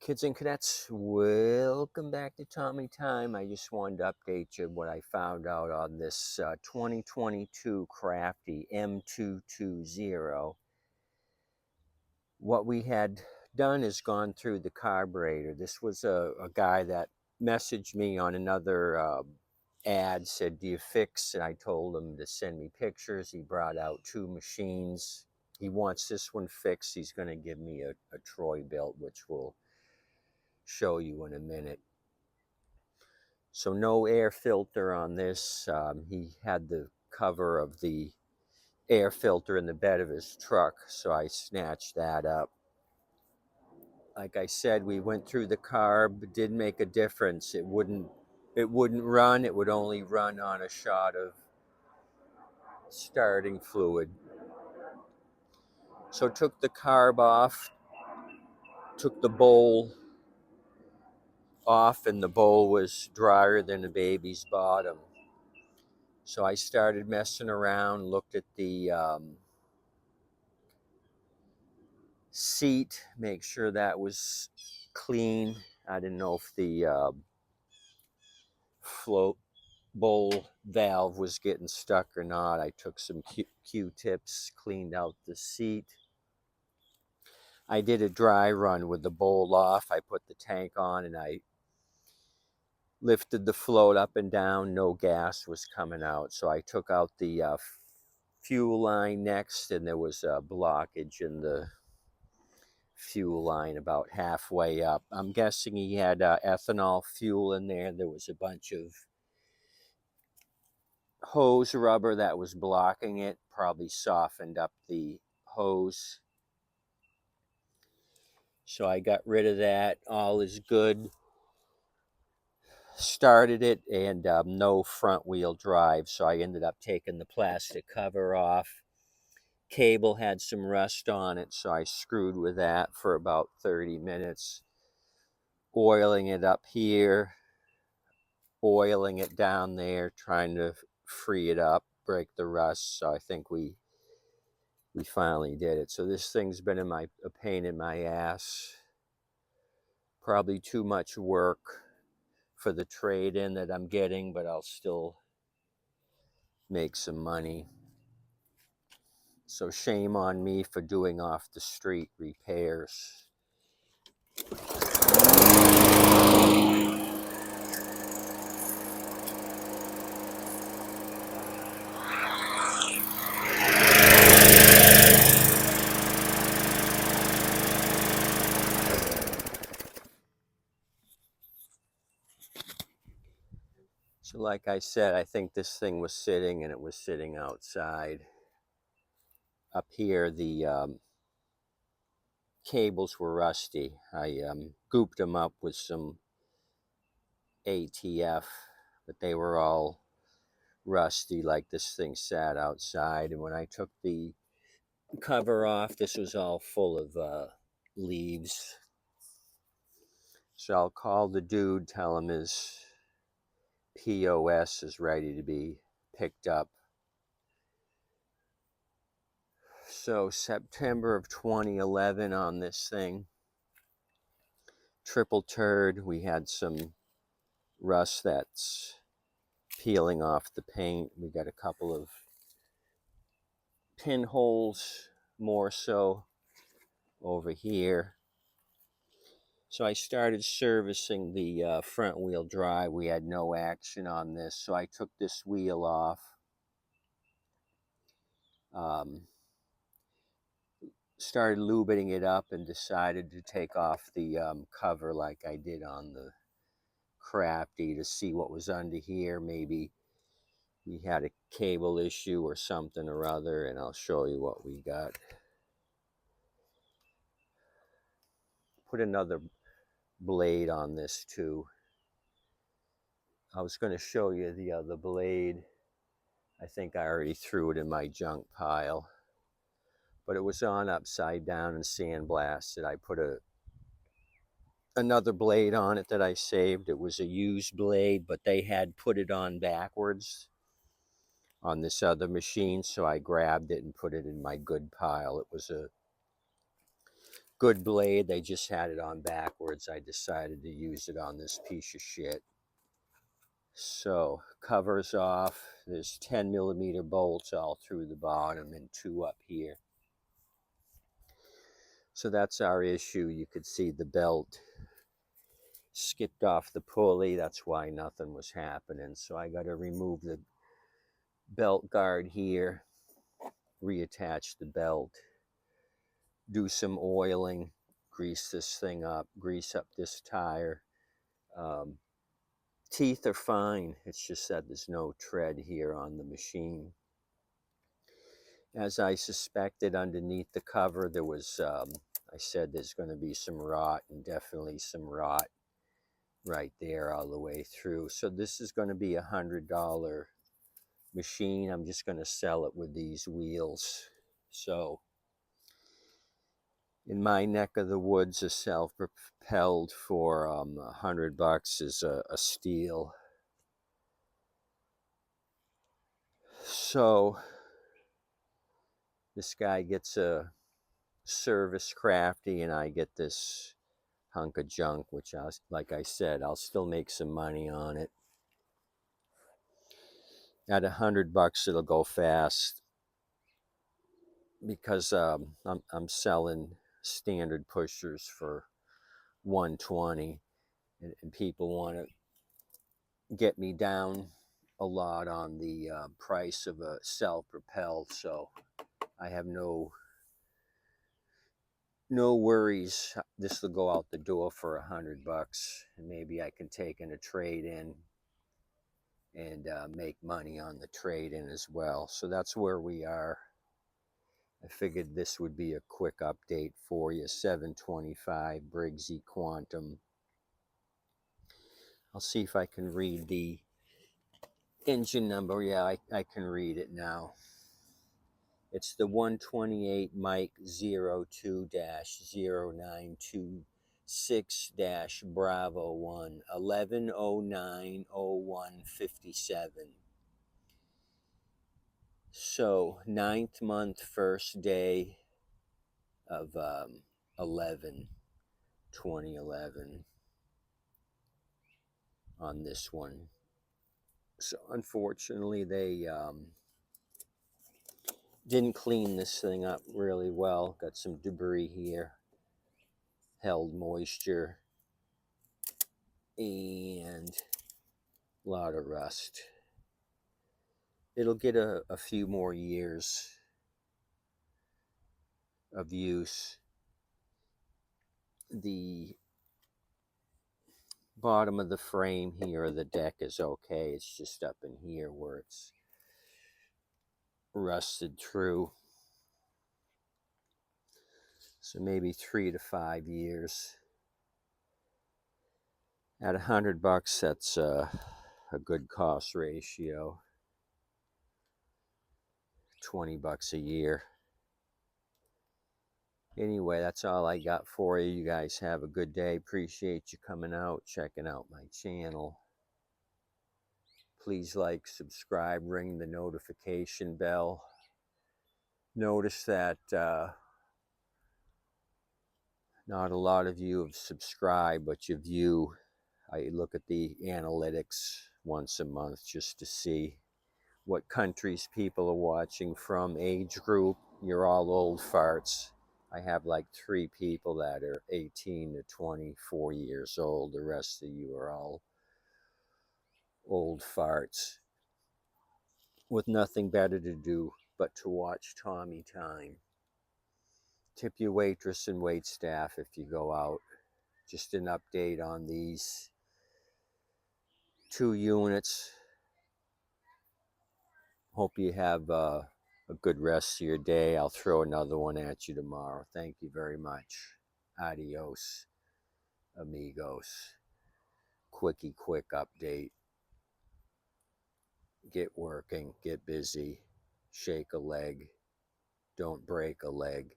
Kids and cadets, welcome back to Tommy Time. I just wanted to update you what I found out on this 2022 Crafty M220. What we had done is gone through the carburetor. This was a guy that messaged me on another ad, said, do you fix? And I told him to send me pictures. He brought out two machines. He wants this one fixed. He's going to give me a Troy built, which will show you in a minute. So no air filter on this. He had the cover of the air filter in the bed of his truck, so I snatched that up. Like I said, we went through the carb. It did make a difference. It wouldn't run. It would only run on a shot of starting fluid. So took the carb off, took the bowl off, and the bowl was drier than a baby's bottom. So I started messing around, looked at the seat, make sure that was clean. I didn't know if the float bowl valve was getting stuck or not. I took some Q-tips, cleaned out the seat. I did a dry run with the bowl off. I put the tank on and I lifted the float up and down. No gas was coming out. So I took out the fuel line next, and there was a blockage in the fuel line about halfway up. I'm guessing he had ethanol fuel in there. There was a bunch of hose rubber that was blocking it, probably softened up the hose. So I got rid of that. All is good. Started it, and no front wheel drive, so I ended up taking the plastic cover off. Cable had some rust on it, so I screwed with that for about 30 minutes, oiling it up here, oiling it down there, trying to free it up, break the rust. So I think we finally did it. So this thing's been a pain in my ass. Probably too much work for the trade-in that I'm getting, but I'll still make some money. So shame on me for doing off the street repairs. So like I said, I think this thing was sitting, and it was sitting outside. Up here, the cables were rusty. I gooped them up with some ATF, but they were all rusty, like this thing sat outside. And when I took the cover off, this was all full of leaves. So I'll call the dude, tell him his POS is ready to be picked up. So September of 2011 on this thing. Triple turd. We had some rust that's peeling off the paint. We got a couple of pinholes more so over here. So I started servicing the front wheel drive. We had no action on this, so I took this wheel off. Started lubing it up and decided to take off the cover like I did on the Crafty to see what was under here. Maybe we had a cable issue or something or other, and I'll show you what we got. Put another blade on this too. I was going to show you the other blade. I think I already threw it in my junk pile, but it was on upside down and sandblasted. I put another blade on it that I saved. It was a used blade, but they had put it on backwards on this other machine, so I grabbed it and put it in my good pile. It was a Good blade. They just had it on backwards. I decided to use it on this piece of shit. So, covers off. There's 10mm bolts all through the bottom and 2 up here. So that's our issue. You could see the belt skipped off the pulley. That's why nothing was happening. So I got to remove the belt guard here, reattach the belt, do some oiling, grease this thing up, grease up this tire. Teeth are fine. It's just that there's no tread here on the machine. As I suspected, underneath the cover, there was, I said there's going to be some rot, and definitely some rot right there all the way through. So this is going to be $100 machine. I'm just going to sell it with these wheels. So in my neck of the woods, a self-propelled for $100 is a steal. So this guy gets a service crafty, and I get this hunk of junk, which, like I said, I'll still make some money on it. At $100, it'll go fast because I'm selling standard pushers for $120, and people want to get me down a lot on the price of a self-propelled, so I have no worries. This will go out the door for $100, and maybe I can take in a trade-in and make money on the trade-in as well. So that's where we are. I figured this would be a quick update for you. 725 Briggsy Quantum. I'll see if I can read the engine number. Yeah, I can read it now. It's the 128 Mike 02-0926 Bravo 1 11090157. So 9th month, first day of 2011 on this one. So unfortunately, they didn't clean this thing up really well. Got some debris here, held moisture, and a lot of rust. It'll get a few more years of use. The bottom of the frame here, of the deck, is okay. It's just up in here where it's rusted through. So maybe 3 to 5 years. At $100, that's a good cost ratio. $20 a year. Anyway, that's all I got for you. You guys have a good day. Appreciate you coming out, checking out my channel. Please like, subscribe, ring the notification bell. Notice that not a lot of you have subscribed, but you view. I look at the analytics once a month just to see what countries people are watching from, age group. You're all old farts. I have like 3 people that are 18 to 24 years old. The rest of you are all old farts with nothing better to do but to watch Tommy Time. Tip your waitress and wait staff if you go out. Just an update on these 2 units. Hope you have a good rest of your day. I'll throw another one at you tomorrow. Thank you very much. Adios, amigos. Quick update. Get working, get busy, shake a leg, don't break a leg.